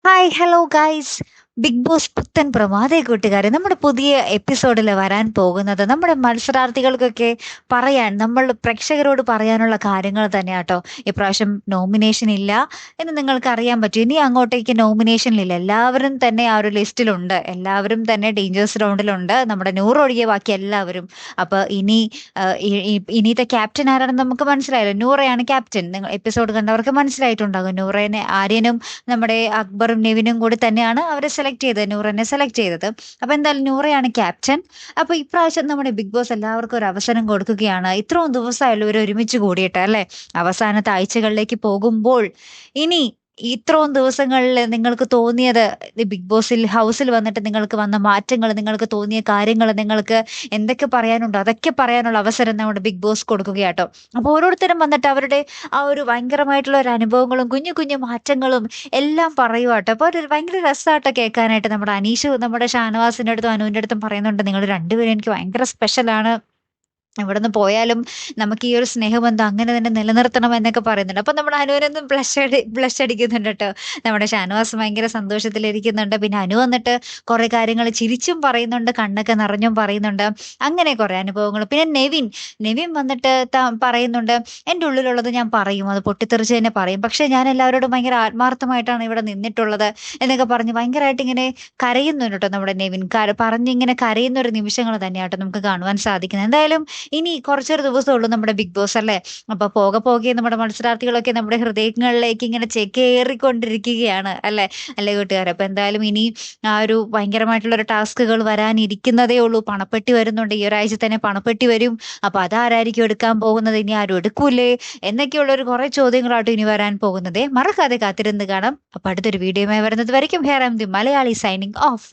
Hi hello guys. Big boss പുത്തൻ പ്രഭാതേ കൂട്ടുകാരെ, നമ്മുടെ പുതിയ എപ്പിസോഡിൽ വരാൻ പോകുന്നത് നമ്മുടെ മത്സരാർത്ഥികൾക്കൊക്കെ നമ്മൾ പ്രേക്ഷകരോട് പറയാനുള്ള കാര്യങ്ങൾ തന്നെയാട്ടോ. ഇപ്രാവശ്യം നോമിനേഷൻ ഇല്ല എന്ന് നിങ്ങൾക്ക് അറിയാൻ പറ്റും. ഇനി അങ്ങോട്ടേക്ക് നോമിനേഷനിലില്ല, എല്ലാവരും തന്നെ ആ ഒരു ലിസ്റ്റിലുണ്ട്, എല്ലാവരും തന്നെ ഡേഞ്ചേഴ്സ് റൗണ്ടിലുണ്ട്, നമ്മുടെ നൂറൊഴികെ ബാക്കി എല്ലാവരും. അപ്പൊ ഇനി ഇനിത്തെ ക്യാപ്റ്റൻ ആരാണെന്ന് നമുക്ക് മനസ്സിലായല്ലോ, നൂറയാണ് ക്യാപ്റ്റൻ. നിങ്ങൾ എപ്പിസോഡ് കണ്ടവർക്ക് മനസ്സിലായിട്ടുണ്ടാകും. നൂറേനെ ആര്യനും നമ്മുടെ അക്ബറും നെവിനും കൂടി തന്നെയാണ് അവരെ സെലക്ട് ചെയ്തത്, നൂറിനെ സെലക്ട് ചെയ്തത്. അപ്പൊ എന്തായാലും നൂറയാണ് ക്യാപ്റ്റൻ. അപ്പൊ ഇപ്രാവശ്യം നമ്മുടെ ബിഗ് ബോസ് എല്ലാവർക്കും ഒരു അവസരം കൊടുക്കുകയാണ്. ഇത്രയും ദിവസമായാലും ഇവർ ഒരുമിച്ച് കൂടിയിട്ട് അല്ലെ, അവസാനത്തെ ആഴ്ചകളിലേക്ക് പോകുമ്പോൾ ഇനി ഇത്രയും ദിവസങ്ങളിൽ നിങ്ങൾക്ക് തോന്നിയത്, ബിഗ് ബോസിൽ ഹൗസിൽ വന്നിട്ട് നിങ്ങൾക്ക് വന്ന മാറ്റങ്ങൾ, നിങ്ങൾക്ക് തോന്നിയ കാര്യങ്ങൾ, നിങ്ങൾക്ക് എന്തൊക്കെ പറയാനുണ്ടോ അതൊക്കെ പറയാനുള്ള അവസരം നമ്മുടെ ബിഗ് ബോസ് കൊടുക്കുകയാട്ടോ. അപ്പൊ ഓരോരുത്തരും വന്നിട്ട് അവരുടെ ആ ഒരു ഭയങ്കരമായിട്ടുള്ള ഒരു അനുഭവങ്ങളും കുഞ്ഞു കുഞ്ഞു മാറ്റങ്ങളും എല്ലാം പറയുവാട്ടോ. അപ്പൊ ഒരു ഭയങ്കര രസമാട്ടോ കേൾക്കാനായിട്ട്. നമ്മുടെ അനീഷ് നമ്മുടെ ഷാനവാസിന്റെ അടുത്തും അനുവിന്റെ അടുത്തും പറയുന്നുണ്ട്, നിങ്ങൾ രണ്ടുപേരും എനിക്ക് ഭയങ്കര സ്പെഷ്യലാണ്, ഇവിടുന്ന് പോയാലും നമുക്ക് ഈ ഒരു സ്നേഹബന്ധം അങ്ങനെ തന്നെ നിലനിർത്തണം എന്നൊക്കെ പറയുന്നുണ്ട്. അപ്പൊ നമ്മുടെ അനുവിനൊന്നും ബ്ലഷ് അടിക്കുന്നുണ്ട് കേട്ടോ. നമ്മുടെ ഷാനവാസ് ഭയങ്കര സന്തോഷത്തിലിരിക്കുന്നുണ്ട്. പിന്നെ അനു വന്നിട്ട് കുറെ കാര്യങ്ങൾ ചിരിച്ചും പറയുന്നുണ്ട്, കണ്ണൊക്കെ നിറഞ്ഞും പറയുന്നുണ്ട്. അങ്ങനെ കുറെ അനുഭവങ്ങൾ. പിന്നെ നെവിൻ നെവിൻ വന്നിട്ട് പറയുന്നുണ്ട്, എൻ്റെ ഉള്ളിലുള്ളത് ഞാൻ പറയും, അത് പൊട്ടിത്തെറിച്ച് തന്നെ പറയും, പക്ഷെ ഞാൻ എല്ലാവരോടും ഭയങ്കര ആത്മാർത്ഥമായിട്ടാണ് ഇവിടെ നിന്നിട്ടുള്ളത് എന്നൊക്കെ പറഞ്ഞ് ഭയങ്കരമായിട്ട് ഇങ്ങനെ കരയുന്നുണ്ട് കേട്ടോ. നമ്മുടെ നെവിൻ പറഞ്ഞിങ്ങനെ കരയുന്ന ഒരു നിമിഷങ്ങൾ തന്നെയാട്ടോ നമുക്ക് കാണുവാൻ സാധിക്കുന്നത്. എന്തായാലും ഇനി കുറച്ചൊരു ദിവസമുള്ളൂ നമ്മുടെ ബിഗ് ബോസ് അല്ലേ. അപ്പൊ പോകെ പോകെ നമ്മുടെ മത്സരാർത്ഥികളൊക്കെ നമ്മുടെ ഹൃദയങ്ങളിലേക്ക് ഇങ്ങനെ ചേക്കേറിക്കൊണ്ടിരിക്കുകയാണ് അല്ലെ, അല്ലേ കൂട്ടുകാരെ. അപ്പൊ എന്തായാലും ഇനി ആ ഒരു ഭയങ്കരമായിട്ടുള്ള ഒരു ടാസ്കുകൾ വരാനിരിക്കുന്നതേ ഉള്ളൂ. പണപ്പെട്ടി വരുന്നുണ്ട്, ഈ ഒരാഴ്ച തന്നെ പണപ്പെട്ടി വരും. അപ്പൊ അതാരായിരിക്കും എടുക്കാൻ പോകുന്നത്, ഇനി ആരും എടുക്കൂലേ എന്നൊക്കെയുള്ള ഒരു കുറെ ചോദ്യങ്ങളാട്ടോ ഇനി വരാൻ പോകുന്നത്. മറക്കാതെ കാത്തിരുന്ന് കാണാം. അപ്പൊ അടുത്തൊരു വീഡിയോയുമായി വരുന്നത് വരയ്ക്കും, here I am the Malayali signing of.